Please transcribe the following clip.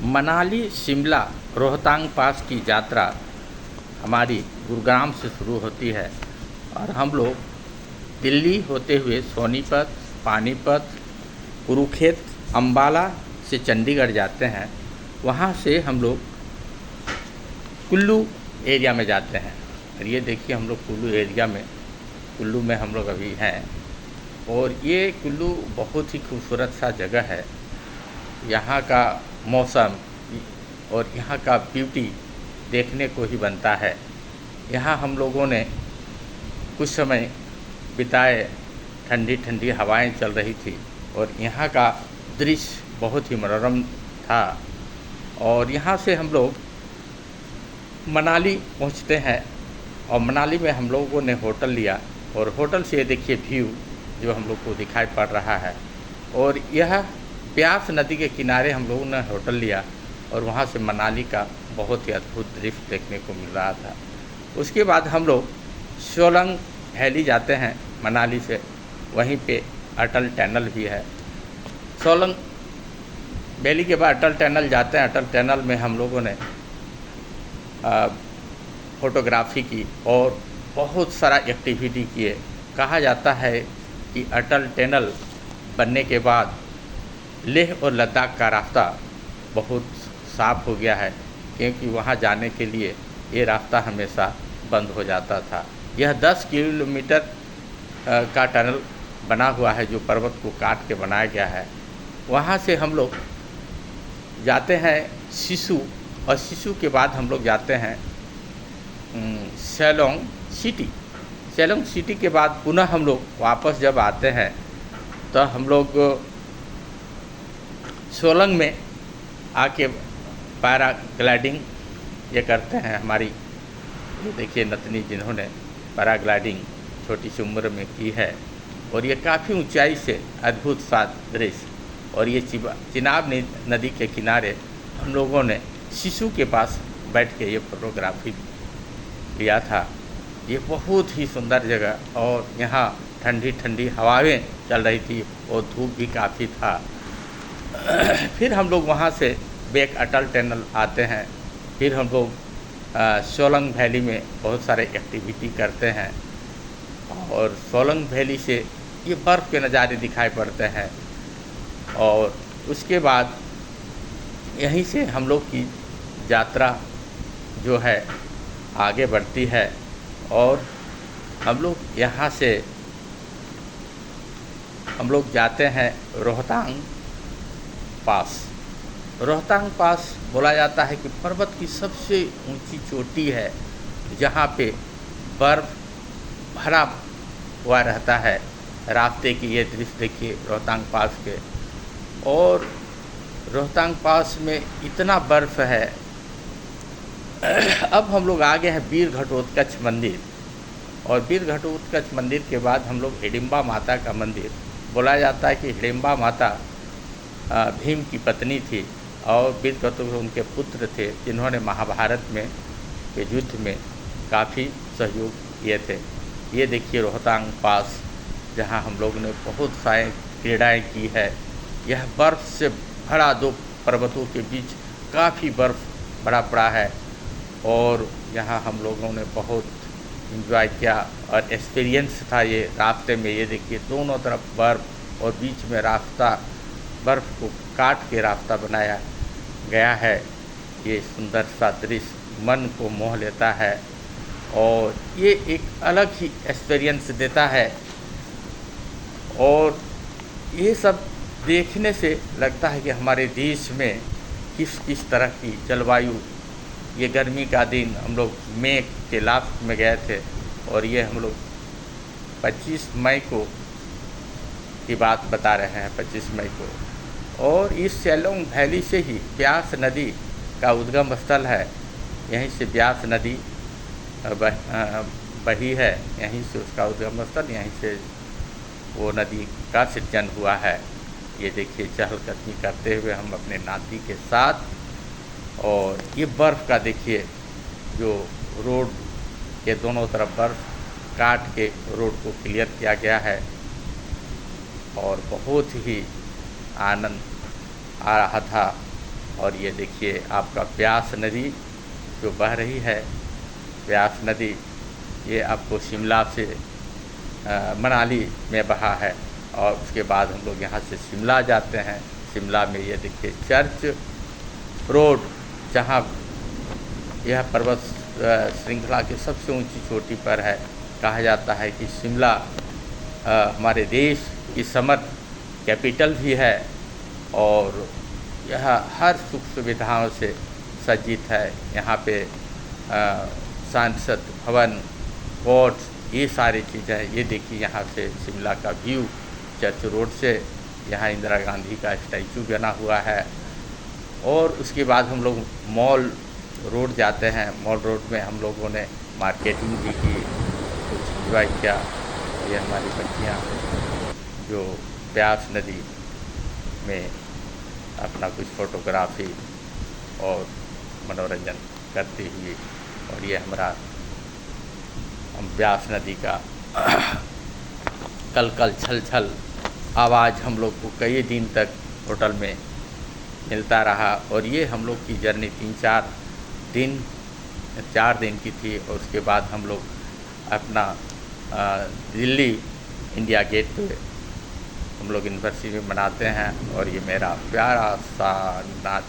मनाली शिमला रोहतांग पास की यात्रा हमारी गुरुग्राम से शुरू होती है और हम लोग दिल्ली होते हुए सोनीपत, पानीपत, कुरुक्षेत्र, अम्बाला से चंडीगढ़ जाते हैं। वहाँ से हम लोग कुल्लू एरिया में जाते हैं। और ये देखिए हम लोग कुल्लू में हम लोग अभी हैं। और ये कुल्लू बहुत ही खूबसूरत सा जगह है। यहाँ का मौसम और यहाँ का ब्यूटी देखने को ही बनता है। यहाँ हम लोगों ने कुछ समय बिताए, ठंडी ठंडी हवाएं चल रही थी और यहाँ का दृश्य बहुत ही मनोरम था। और यहाँ से हम लोग मनाली पहुँचते हैं और मनाली में हम लोगों ने होटल लिया और होटल से देखिए व्यू जो हम लोग को दिखाई पड़ रहा है। और यह ब्यास नदी के किनारे हम लोगों ने होटल लिया और वहाँ से मनाली का बहुत ही अद्भुत दृश्य देखने को मिल रहा था। उसके बाद हम लोग सोलंग वैली जाते हैं मनाली से। वहीं पे अटल टनल भी है। सोलंग वैली के बाद अटल टनल जाते हैं। अटल टनल में हम लोगों ने फ़ोटोग्राफी की और बहुत सारा एक्टिविटी किए। कहा जाता है कि अटल टनल बनने के बाद लेह और लद्दाख का रास्ता बहुत साफ़ हो गया है, क्योंकि वहाँ जाने के लिए ये रास्ता हमेशा बंद हो जाता था। यह 10 किलोमीटर का टनल बना हुआ है जो पर्वत को काट के बनाया गया है। वहाँ से हम लोग जाते हैं सिसु और सिसु के बाद हम लोग जाते हैं शिलोंग सिटी। शिलोंग सिटी के बाद पुनः हम लोग वापस जब आते हैं तो हम लोग सोलंग में आके पैराग्लाइडिंग ये करते हैं। हमारी ये देखिए नतनी जिन्होंने पैराग्लाइडिंग छोटी सी उम्र में की है और ये काफ़ी ऊंचाई से अद्भुत सा दृश्य। और ये चिनाब नदी के किनारे हम लोगों ने सिसु के पास बैठ के ये फोटोग्राफी लिया था। ये बहुत ही सुंदर जगह और यहाँ ठंडी ठंडी हवाएं चल रही थी और धूप भी काफ़ी था। फिर हम लोग वहाँ से बैक अटल टनल आते हैं। फिर हम लोग सोलंग वैली में बहुत सारे एक्टिविटी करते हैं और सोलंग वैली से ये बर्फ़ के नज़ारे दिखाई पड़ते हैं। और उसके बाद यहीं से हम लोग की यात्रा जो है आगे बढ़ती है और हम लोग यहाँ से हम लोग जाते हैं रोहतांग पास। रोहतांग पास बोला जाता है कि पर्वत की सबसे ऊंची चोटी है जहाँ पे बर्फ़ भरा हुआ रहता है। रास्ते की ये दृश्य देखिए रोहतांग पास के। और रोहतांग पास में इतना बर्फ़ है। अब हम लोग आ गए हैं वीर घटोत्कच मंदिर और वीर घटोत्कच मंदिर के बाद हम लोग हिडिंबा माता का मंदिर। बोला जाता है कि हिडिंबा माता भीम की पत्नी थी और वीर घटोत्कच उनके पुत्र थे जिन्होंने महाभारत में के युद्ध में काफ़ी सहयोग किए थे। ये देखिए रोहतांग पास जहाँ हम लोग ने बहुत सारी क्रीड़ाएँ की है। यह बर्फ़ से भरा दो पर्वतों के बीच काफ़ी बर्फ़ भरा पड़ा है और यहाँ हम लोगों ने बहुत एंजॉय किया और एक्सपीरियंस था ये रास्ते में। ये देखिए दोनों तरफ बर्फ़ और बीच में रास्ता, बर्फ़ को काट के रास्ता बनाया गया है। ये सुंदर सा दृश्य मन को मोह लेता है और ये एक अलग ही एक्सपीरियंस देता है। और ये सब देखने से लगता है कि हमारे देश में किस किस तरह की जलवायु। ये गर्मी का दिन हम लोग मई के लास्ट में गए थे और ये हम लोग 25 मई को की बात बता रहे हैं, 25 मई को। और इस शिलोंग वैली से ही ब्यास नदी का उद्गम स्थल है। यहीं से ब्यास नदी बही है, यहीं से उसका उद्गम स्थल, यहीं से वो नदी का सृजन हुआ है। ये देखिए चहलकदमी करते हुए हम अपने नाती के साथ। और ये बर्फ़ का देखिए जो रोड के दोनों तरफ बर्फ़ काट के रोड को क्लियर किया गया है और बहुत ही आनंद आ रहा था। और ये देखिए आपका ब्यास नदी जो बह रही है, ब्यास नदी ये आपको शिमला से मनाली में बहा है। और उसके बाद हम लोग यहाँ से शिमला जाते हैं। शिमला में ये देखिए चर्च रोड, जहाँ यह पर्वत श्रृंखला की सबसे ऊंची चोटी पर है। कहा जाता है कि शिमला हमारे देश की समर कैपिटल भी है और यह हर सुख सुविधाओं से सज्जित है। यहाँ पे सांसद भवन, कोर्ट, ये सारी चीज़ें। ये देखिए यहाँ से शिमला का व्यू चर्च रोड से। यहाँ इंदिरा गांधी का स्टैचू बना हुआ है। और उसके बाद हम लोग मॉल रोड जाते हैं। मॉल रोड में हम लोगों ने मार्केटिंग भी की, कुछ एंजॉय किया। ये हमारी बच्चियाँ जो ब्यास नदी में अपना कुछ फोटोग्राफी और मनोरंजन करती हुई। और ये हमारा ब्यास नदी का कल कल छल छल आवाज़ हम लोग को कई दिन तक होटल में मिलता रहा। और ये हम लोग की जर्नी 4 दिन की थी। और उसके बाद हम लोग अपना दिल्ली इंडिया गेट पे हम लोग एनिवर्सरी मनाते हैं। और ये मेरा प्यारा सा नाच